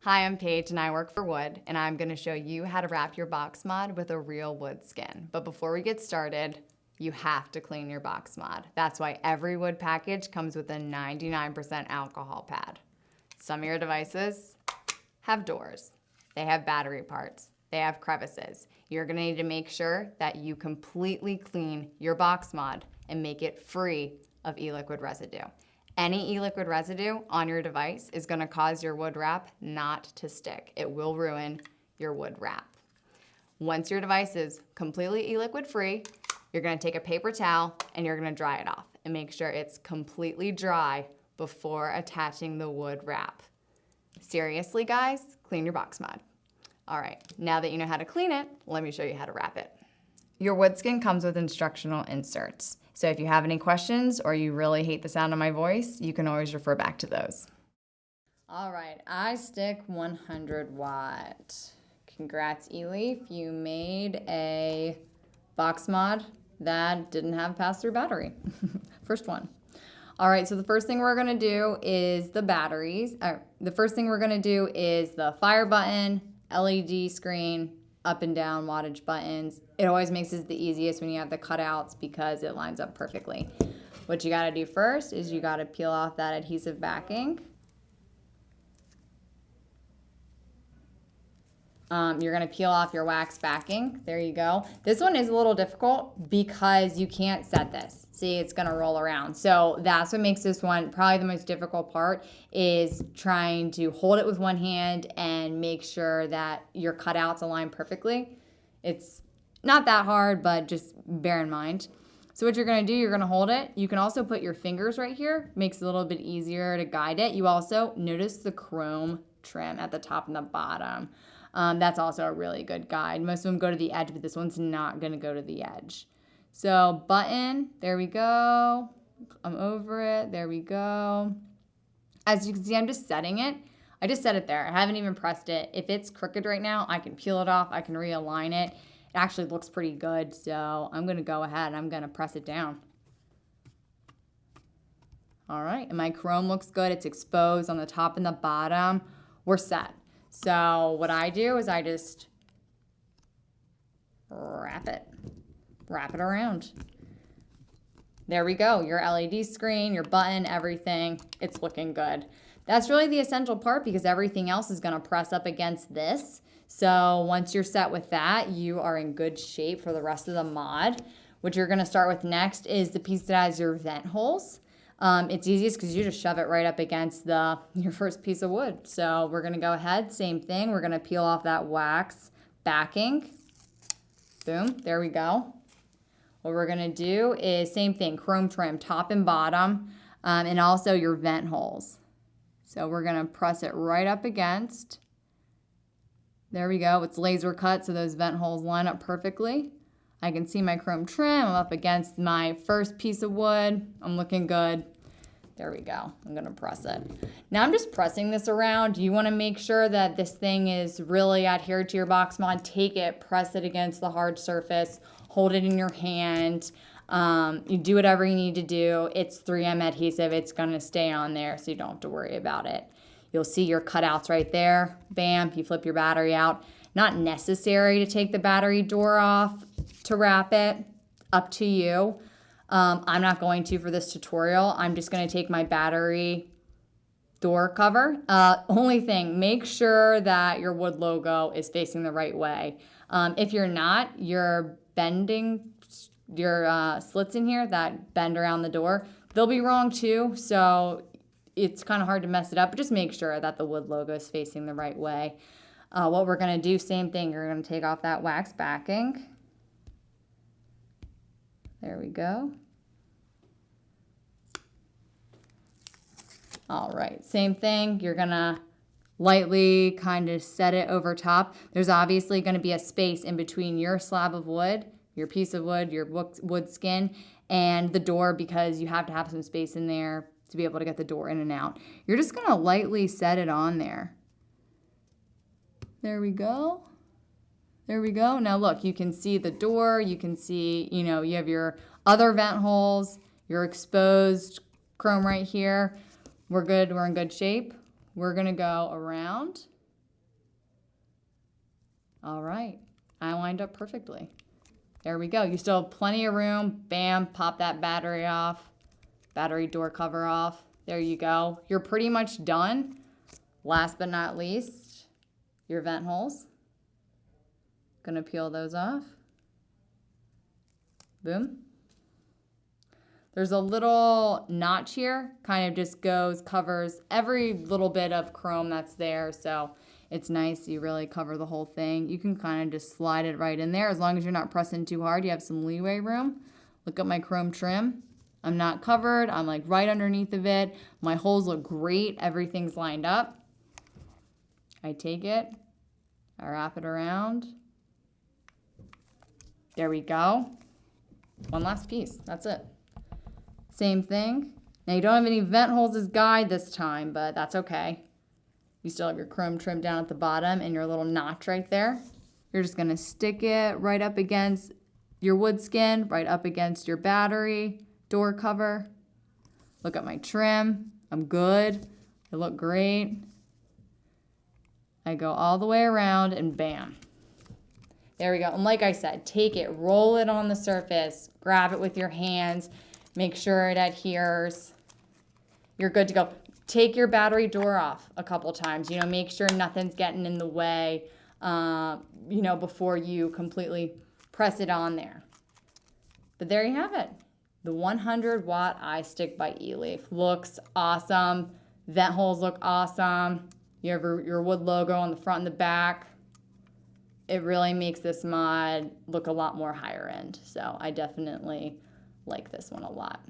Hi, I'm Paige and I work for wood, and I'm going to show you how to wrap your box mod with a real wood skin. But before we get started, you have to clean your box mod. That's why every wood package comes with a 99% alcohol pad. Some of your devices have doors. They have battery parts. They have crevices. You're going to need to make sure that you completely clean your box mod and make it free of e-liquid residue. Any e-liquid residue on your device is going to cause your wood wrap not to stick. It will ruin your wood wrap. Once your device is completely e-liquid free, you're going to take a paper towel and you're going to dry it off and make sure it's completely dry before attaching the wood wrap. Seriously, guys, clean your box mod. All right, now that you know how to clean it, let me show you how to wrap it. Your wood skin comes with instructional inserts. So if you have any questions or you really hate the sound of my voice, you can always refer back to those. All right, iStick 100 watt. Congrats, eLeaf. You made a box mod that didn't have pass-through battery. First one. All right, so the first thing we're gonna do is the batteries. The first thing we're gonna do is the fire button, LED screen, up and down wattage buttons. It always makes it the easiest when you have the cutouts because it lines up perfectly. What you gotta do first is you gotta peel off that adhesive backing. You're gonna peel off your wax backing. There you go. This one is a little difficult because you can't set this. See, it's gonna roll around. So that's what makes this one probably the most difficult part, is trying to hold it with one hand and make sure that your cutouts align perfectly. It's not that hard, but just bear in mind. So what you're gonna do, you're gonna hold it. You can also put your fingers right here. Makes it a little bit easier to guide it. You also notice the chrome trim at the top and the bottom. That's also a really good guide. Most of them go to the edge, but this one's not gonna go to the edge. So button, there we go. I'm over it, there we go. As you can see, I'm just setting it. I just set it there. I haven't even pressed it. If it's crooked right now, I can peel it off, I can realign it. It actually looks pretty good, so I'm gonna go ahead and I'm gonna press it down. All right, and my chrome looks good. It's exposed on the top and the bottom. We're set. So what I do is I just wrap it around. There we go, your LED screen, your button, everything, it's looking good. That's really the essential part because everything else is gonna press up against this. So once you're set with that, you are in good shape for the rest of the mod. What you're gonna start with next is the piece that has your vent holes. It's easiest because you just shove it right up against your first piece of wood. So we're gonna go ahead, same thing. We're gonna peel off that wax backing. Boom, there we go. What we're gonna do is same thing, chrome trim, top and bottom, and also your vent holes. So we're gonna press it right up against. There we go, it's laser cut so those vent holes line up perfectly. I can see my chrome trim, I'm up against my first piece of wood. I'm looking good. There we go, I'm gonna press it. Now I'm just pressing this around. You wanna make sure that this thing is really adhered to your box mod. Take it, press it against the hard surface, hold it in your hand. You do whatever you need to do. It's 3M adhesive, it's gonna stay on there so you don't have to worry about it. You'll see your cutouts right there. Bam, you flip your battery out. Not necessary to take the battery door off to wrap it, up to you. I'm not going to for this tutorial. I'm just gonna take my battery door cover. Only thing, make sure that your wood logo is facing the right way. If you're not, you're bending your slits in here that bend around the door. They'll be wrong too, so it's kind of hard to mess it up, but just make sure that the wood logo is facing the right way. What we're gonna do, same thing, you're gonna take off that wax backing. There we go. All right, same thing, you're gonna lightly kind of set it over top. There's obviously gonna be a space in between your slab of wood, your piece of wood, your wood skin, and the door because you have to have some space in there to be able to get the door in and out. You're just gonna lightly set it on there. There we go. There we go. Now look, you can see the door, you can see, you have your other vent holes, your exposed chrome right here. We're good, we're in good shape. We're gonna go around All right. I lined up perfectly. There we go. You still have plenty of room. Bam, pop that battery off. Battery door cover off. There you go. You're pretty much done. Last but not least, your vent holes. Gonna peel those off. Boom. There's a little notch here, kind of just covers every little bit of chrome that's there. So it's nice. You really cover the whole thing. You can kind of just slide it right in there. As long as you're not pressing too hard, you have some leeway room. Look at my chrome trim. I'm not covered. I'm like right underneath of it. My holes look great. Everything's lined up. I take it. I wrap it around. There we go. One last piece. That's it. Same thing. Now you don't have any vent holes as guide this time, but that's okay. You still have your chrome trim down at the bottom and your little notch right there. You're just gonna stick it right up against your wood skin, right up against your battery door cover. Look at my trim. I'm good. I look great. I go all the way around and bam. There we go. And like I said, take it, roll it on the surface, grab it with your hands, make sure it adheres. You're good to go. Take your battery door off a couple times. You know, make sure nothing's getting in the way, you know, before you completely press it on there. But there you have it. The 100 watt iStick by eLeaf. Looks awesome. Vent holes look awesome. You have your wood logo on the front and the back. It really makes this mod look a lot more higher end. So I definitely like this one a lot.